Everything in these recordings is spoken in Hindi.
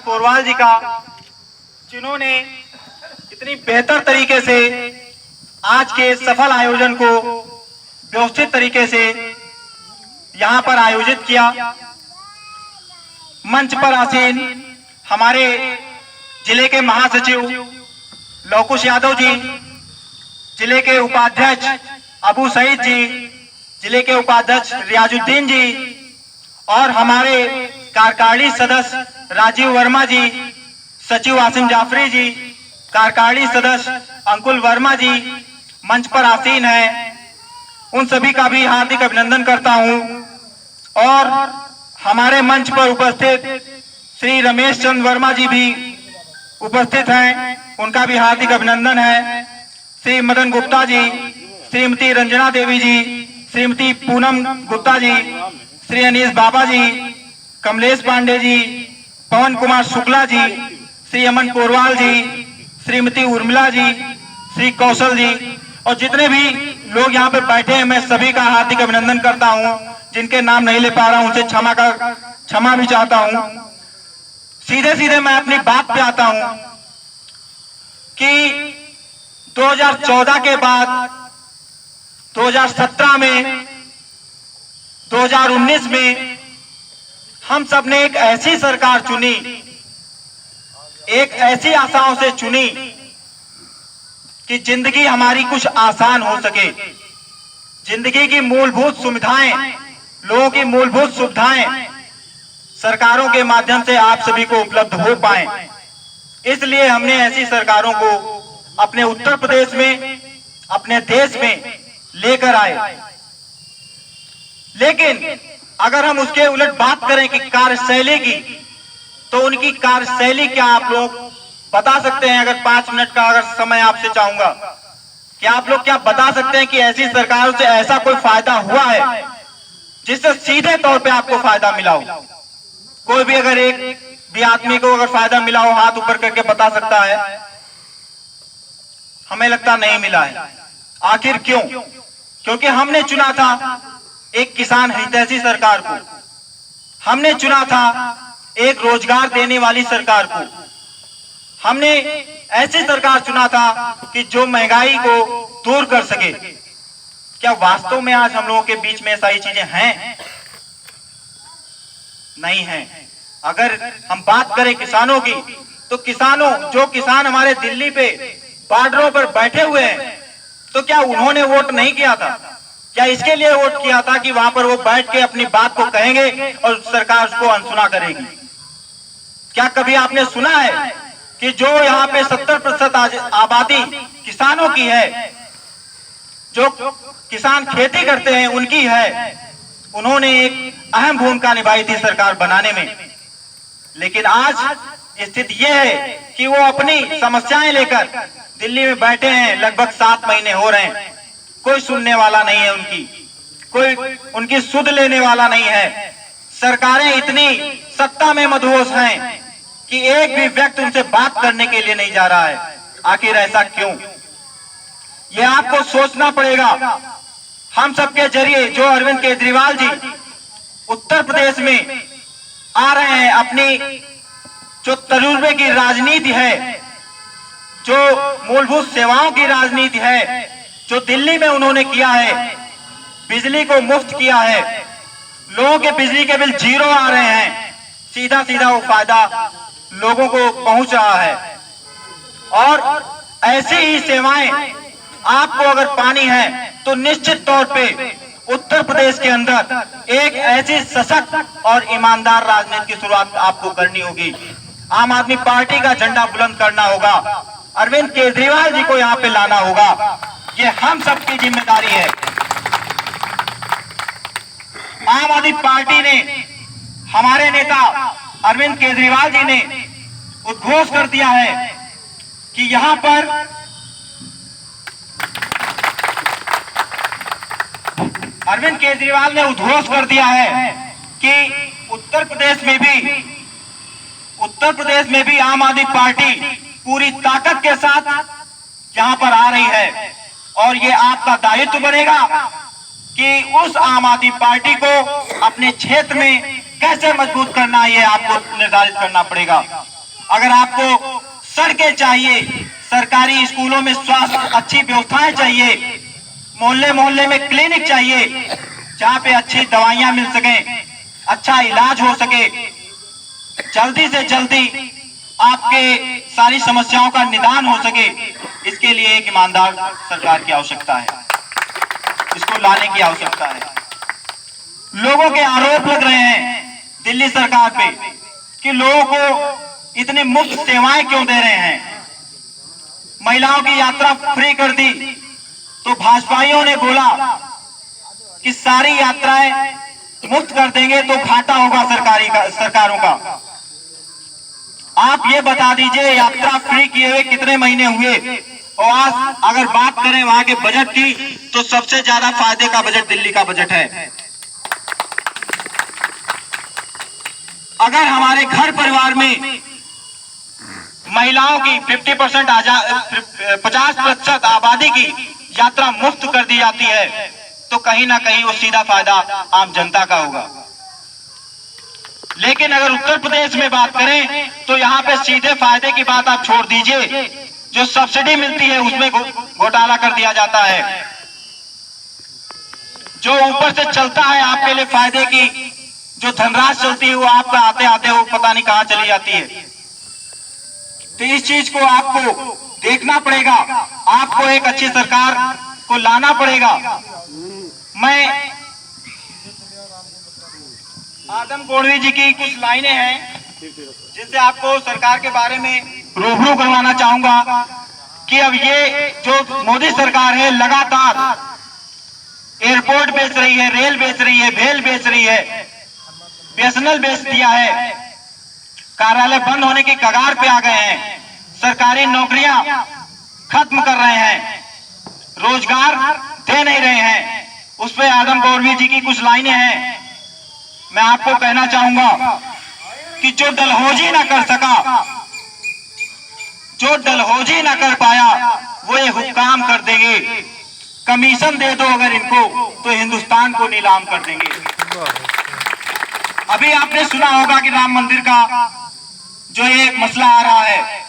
पोरवाल जी का, जिन्होंने इतनी बेहतर तरीके से आज के सफल आयोजन को व्यवस्थित तरीके से यहाँ पर आयोजित किया। मंच पर आसीन हमारे जिले के महासचिव लौकुश यादव जी, जिले के उपाध्यक्ष अबू सईद जी, जिले के उपाध्यक्ष रियाजुद्दीन जी और हमारे कार्यकारिणी सदस्य राजीव वर्मा जी, सचिव आसिम जाफरी जी, कार्यकारिणी सदस्य अंकुल वर्मा जी मंच पर आसीन हैं। उन सभी का भी हार्दिक अभिनंदन करता हूं। और हमारे मंच पर उपस्थित श्री रमेश चंद्र वर्मा जी भी उपस्थित हैं, उनका भी हार्दिक अभिनंदन है। श्री मदन गुप्ता जी, श्रीमती रंजना देवी जी, श्रीमती पूनम गुप्ता जी, श्री अनीस बाबा जी, कमलेश पांडे जी, पवन कुमार शुक्ला जी, श्री अमन पोरवाल जी, श्रीमती उर्मिला जी, श्री कौशल जी और जितने भी लोग यहाँ पे बैठे हैं, मैं सभी का हार्दिक अभिनंदन करता हूँ। जिनके नाम नहीं ले पा रहा हूँ उनसे क्षमा भी चाहता हूँ। सीधे सीधे मैं अपनी बात पे आता हूँ कि 2014 के बाद 2017 में 2019 में हम सब ने एक ऐसी सरकार चुनी, एक ऐसी आशाओं से चुनी कि जिंदगी हमारी कुछ आसान हो सके, जिंदगी की मूलभूत सुविधाएं, लोगों की मूलभूत सुविधाएं सरकारों के माध्यम से आप सभी को उपलब्ध हो पाए। इसलिए हमने ऐसी सरकारों को अपने उत्तर प्रदेश में, अपने देश में लेकर आए। लेकिन अगर हम उसके उलट बात करें कि कार्यशैली की, तो उनकी कार्यशैली क्या आप लोग बता सकते हैं? अगर 5 मिनट का अगर समय आपसे चाहूंगा कि आप लोग क्या बता सकते हैं कि ऐसी सरकारों से ऐसा कोई फायदा हुआ है जिससे सीधे तौर पे आपको फायदा मिला हो? कोई भी अगर एक भी आदमी को अगर फायदा मिला हो, हाथ ऊपर करके बता सकता है? हमें लगता नहीं मिला है। आखिर क्यों? क्योंकि हमने चुना था एक किसान हितैषी सरकार को, हमने चुना था एक रोजगार देने वाली सरकार को, हमने ऐसी सरकार चुना था कि जो महंगाई को दूर कर सके। क्या वास्तव में आज हम लोगों के बीच में सारी चीजें हैं? नहीं है। अगर हम बात करें किसानों की, तो जो किसान हमारे दिल्ली पे बॉर्डरों पर बैठे हुए हैं, तो क्या उन्होंने वोट नहीं किया था? क्या इसके लिए वोट किया था कि वहां पर वो बैठ के अपनी बात को कहेंगे और सरकार उसको अनसुना करेगी? क्या कभी आपने सुना है कि जो यहाँ पे 70% आबादी किसानों की है, जो किसान खेती करते हैं उनकी है, उन्होंने एक अहम भूमिका निभाई थी सरकार बनाने में। लेकिन आज स्थिति यह है कि वो अपनी समस्याएं लेकर दिल्ली में बैठे हैं। लगभग 7 महीने हो रहे हैं, कोई सुनने वाला नहीं है उनकी, कोई उनकी सुध लेने वाला नहीं है। सरकारें इतनी सत्ता में मदहोश हैं कि एक भी व्यक्ति उनसे बात करने के लिए नहीं जा रहा है। आखिर ऐसा क्यों? ये आपको सोचना पड़ेगा। हम सबके जरिए जो अरविंद केजरीवाल जी उत्तर प्रदेश में आ रहे हैं, अपनी जो तजुर्बे की राजनीति है, जो मूलभूत सेवाओं की राजनीति है, जो दिल्ली में उन्होंने किया है, बिजली को मुफ्त किया है, लोगों के बिजली के बिल 0 आ रहे हैं, सीधा सीधा वो फायदा लोगों को पहुंच रहा है। और ऐसी ही सेवाएं आपको अगर पानी है तो निश्चित तौर पे उत्तर प्रदेश के अंदर एक ऐसी सशक्त और ईमानदार राजनीति की शुरुआत आपको करनी होगी। आम आदमी पार्टी का झंडा बुलंद करना होगा, अरविंद केजरीवाल जी को यहाँ पे लाना होगा। ये हम सबकी जिम्मेदारी है। आम आदमी पार्टी ने, हमारे नेता अरविंद केजरीवाल जी ने उद्घोष कर दिया है कि यहाँ पर अरविंद केजरीवाल ने उद्घोष कर दिया है कि उत्तर प्रदेश में भी आम आदमी पार्टी पूरी ताकत के साथ यहाँ पर आ रही है। और ये आपका दायित्व बनेगा कि उस आम आदमी पार्टी को अपने क्षेत्र में कैसे मजबूत करना है, ये आपको निर्धारित करना पड़ेगा। अगर आपको सड़कें चाहिए, सरकारी स्कूलों में स्वास्थ्य अच्छी व्यवस्थाएं चाहिए, मोहल्ले मोहल्ले में क्लिनिक चाहिए जहां पे अच्छी दवाइयां मिल सकें, अच्छा इलाज हो सके, जल्दी से जल्दी आपके सारी समस्याओं का निदान हो सके, इसके लिए एक ईमानदार सरकार की आवश्यकता है, इसको लाने की आवश्यकता है। लोगों के आरोप लग रहे हैं दिल्ली सरकार पे कि लोगों को इतनी मुफ्त सेवाएं क्यों दे रहे हैं। महिलाओं की यात्रा फ्री कर दी तो भाजपाइयों ने बोला कि सारी यात्राएं मुफ्त कर देंगे तो घाटा होगा सरकारों का। आप ये बता दीजिए यात्रा फ्री किए हुए कितने महीने हुए, और आज अगर बात करें वहां के बजट की तो सबसे ज्यादा फायदे का बजट दिल्ली का बजट है। अगर हमारे घर परिवार में महिलाओं की 50% आबादी की यात्रा मुफ्त कर दी जाती है तो कहीं ना कहीं वो सीधा फायदा आम जनता का होगा। लेकिन अगर उत्तर प्रदेश में बात करें तो यहाँ पे सीधे फायदे की बात आप छोड़ दीजिए, जो सब्सिडी मिलती है उसमें घोटाला कर दिया जाता है। जो ऊपर से चलता है आपके लिए फायदे की जो धनराशि चलती है वो आपका आते आते वो पता नहीं कहां चली जाती है। तो इस चीज को आपको देखना पड़ेगा, आपको एक अच्छी सरकार को लाना पड़ेगा। मैं आदम गोड़वी जी की कुछ लाइनें हैं जिनसे आपको सरकार के बारे में रूबरू करवाना चाहूंगा कि अब ये जो मोदी सरकार है लगातार एयरपोर्ट बेच रही है, रेल बेच रही है, भेल बेच रही है, बीएसएनएल बेच दिया है, कार्यालय बंद होने की कगार पे आ गए हैं, सरकारी नौकरियां खत्म कर रहे हैं, रोजगार दे नहीं रहे हैं। उस पे आदम गोड़वी जी की कुछ लाइनें हैं। मैं आपको कहना चाहूंगा कि जो डलहौजी ना कर सका, जो डलहौजी ना कर पाया वो ये हुक्काम कर देंगे। कमीशन दे दो अगर इनको तो हिंदुस्तान को नीलाम कर देंगे। अभी आपने सुना होगा कि राम मंदिर का जो ये मसला आ रहा है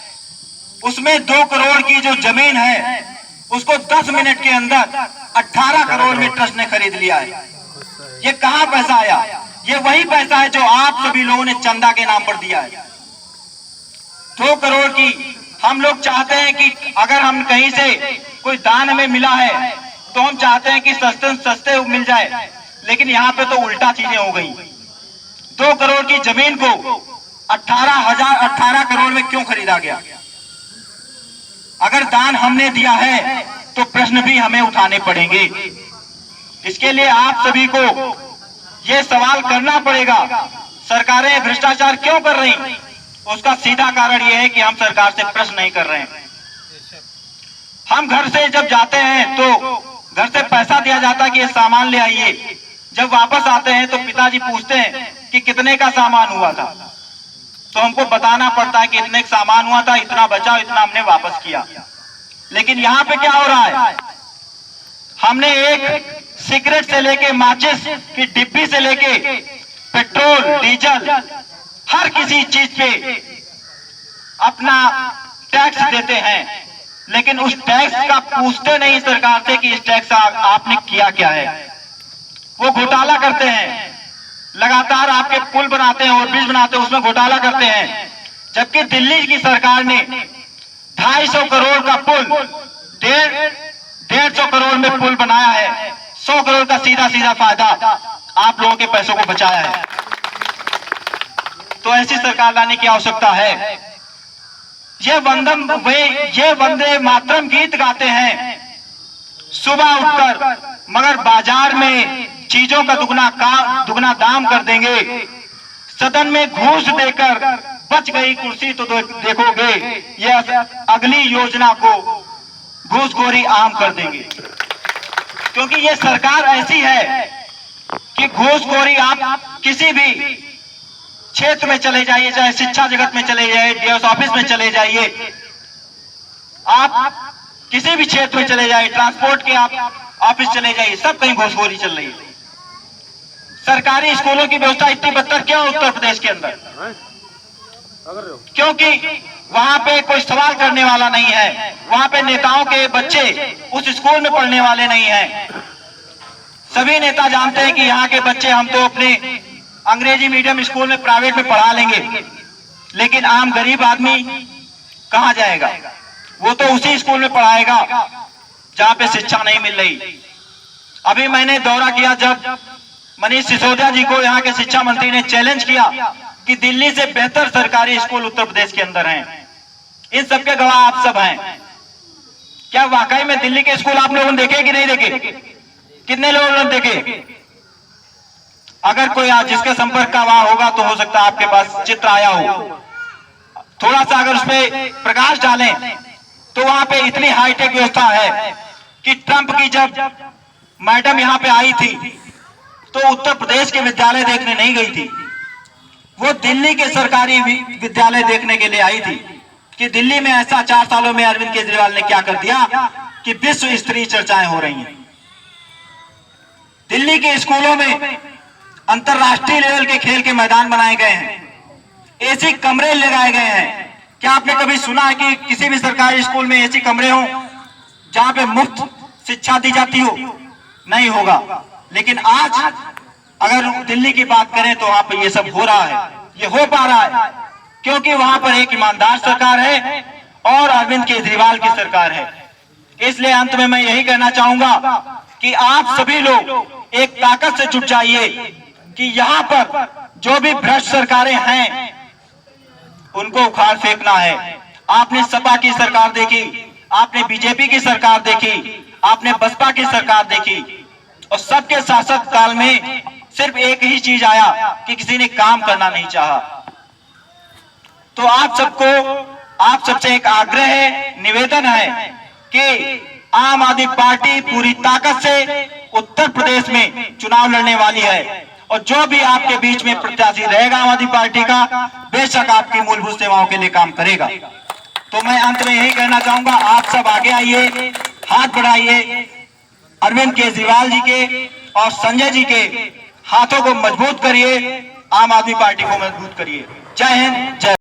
उसमें 2 करोड़ की जो जमीन है उसको 10 मिनट के अंदर 18 करोड़ में ट्रस्ट ने खरीद लिया है। ये कहां पैसा आया? ये वही पैसा है जो आप सभी लोगों ने चंदा के नाम पर दिया है। 2 करोड़ की हम लोग चाहते हैं कि अगर हम कहीं से कोई दान में मिला है तो हम चाहते हैं कि सस्ते मिल जाए, लेकिन यहाँ पे तो उल्टा चीजें हो गई। 2 करोड़ की जमीन को 18 करोड़ में क्यों खरीदा गया? अगर दान हमने दिया है तो प्रश्न भी हमें उठाने पड़ेंगे। इसके लिए आप सभी को यह सवाल करना पड़ेगा, सरकारें भ्रष्टाचार क्यों कर रही? उसका सीधा कारण यह है कि हम सरकार से प्रश्न नहीं कर रहे हैं। हम घर से जब जाते हैं तो घर से पैसा दिया जाता है कि ये सामान ले आइए, जब वापस आते हैं तो पिताजी पूछते हैं कि कितने का सामान हुआ था, तो हमको बताना पड़ता है कि इतने का सामान हुआ था, इतना बचा, इतना हमने वापस किया। लेकिन यहाँ पे क्या हो रहा है? हमने एक सिगरेट से लेके माचिस की डिब्बी से लेके पेट्रोल डीजल हर किसी चीज पे अपना टैक्स देते हैं, लेकिन उस टैक्स का पूछते नहीं सरकार से कि इस टैक्स आपने किया क्या है। वो घोटाला करते हैं, लगातार आपके पुल बनाते हैं और ब्रिज बनाते हैं, उसमें घोटाला करते हैं। जबकि दिल्ली की सरकार ने 250 करोड़ का पुल 150 करोड़ में पुल बनाया है। 100 करोड़ का सीधा सीधा फायदा आप लोगों के पैसों को बचाया है। तो ऐसी सरकार लाने की आवश्यकता है। ये वंदे मातरम गीत गाते हैं सुबह उठकर, मगर बाजार में चीजों का दुगना दाम कर देंगे। सदन में घूस देकर बच गई कुर्सी तो देखोगे ये अगली योजना को घूसखोरी आम कर देंगे। क्योंकि ये सरकार ऐसी है कि घूसखोरी आप किसी भी क्षेत्र में चले जाइए, चाहे शिक्षा जगत में चले जाइए, डीएस ऑफिस में चले जाइए, आप किसी भी क्षेत्र में चले जाइए, ट्रांसपोर्ट के आप ऑफिस चले जाइए, सब कहीं घूसखोरी चल रही है। सरकारी स्कूलों की व्यवस्था इतनी बदतर क्यों उत्तर प्रदेश के अंदर? क्योंकि वहां पे कोई सवाल करने वाला नहीं है। वहां पे नेताओं के बच्चे उस स्कूल में पढ़ने वाले नहीं हैं। सभी नेता जानते हैं कि यहाँ के बच्चे हम तो अपने अंग्रेजी मीडियम स्कूल में प्राइवेट में पढ़ा लेंगे, लेकिन आम गरीब आदमी कहाँ जाएगा? वो तो उसी स्कूल में पढ़ाएगा जहाँ पे शिक्षा नहीं मिल रही। अभी मैंने दौरा किया जब मनीष सिसोदिया जी को यहाँ के शिक्षा मंत्री ने चैलेंज किया कि दिल्ली से बेहतर सरकारी स्कूल उत्तर प्रदेश के अंदर हैं। इन सबके गवाह आप सब हैं। क्या वाकई में दिल्ली के स्कूल आप लोगों ने देखे कि नहीं देखे? कितने लोगों ने देखे? अगर कोई आज जिसके संपर्क का वहां होगा तो हो सकता है आपके पास चित्र आया हो। थोड़ा सा अगर उसमें प्रकाश डालें तो वहां पे इतनी हाईटेक व्यवस्था है कि ट्रंप की जब मैडम यहां पे आई थी तो उत्तर प्रदेश के विद्यालय देखने नहीं गई थी, वो दिल्ली के सरकारी विद्यालय देखने के लिए आई थी कि दिल्ली में ऐसा 4 सालों में अरविंद केजरीवाल ने क्या कर दिया कि विश्व स्तरीय चर्चाएं हो रही हैं। दिल्ली के स्कूलों में अंतरराष्ट्रीय लेवल के खेल के मैदान बनाए गए हैं, एसी कमरे लगाए गए हैं। क्या आपने कभी सुना है कि किसी भी सरकारी स्कूल में एसी कमरे हो जहां पे मुफ्त शिक्षा दी जाती हो? नहीं होगा। लेकिन आज अगर दिल्ली की बात करें तो वहां पर ये सब हो रहा है, ये हो पा रहा है क्योंकि वहां पर एक ईमानदार सरकार है और अरविंद केजरीवाल की सरकार है। इसलिए अंत में मैं यही कहना चाहूंगा कि आप सभी लोग एक ताकत से जुट जाइए कि यहाँ पर जो भी भ्रष्ट सरकारें हैं उनको उखाड़ फेंकना है। आपने सपा की सरकार देखी, आपने बीजेपी की सरकार देखी, आपने बसपा की सरकार देखी और सबके शासक काल में सिर्फ एक ही चीज आया कि किसी ने काम करना नहीं चाहा। तो आप सबसे एक आग्रह है, निवेदन है कि आम आदमी पार्टी पूरी ताकत से उत्तर प्रदेश में चुनाव लड़ने वाली है और जो भी आपके बीच में प्रत्याशी रहेगा आम आदमी पार्टी का, बेशक आपकी मूलभूत सेवाओं के लिए काम करेगा। तो मैं अंत में यही कहना चाहूंगा, आप सब आगे आइए, हाथ बढ़ाइए, अरविंद केजरीवाल जी के और संजय जी के हाथों को मजबूत करिए, आम आदमी पार्टी को मजबूत करिए। जय हिंद, जय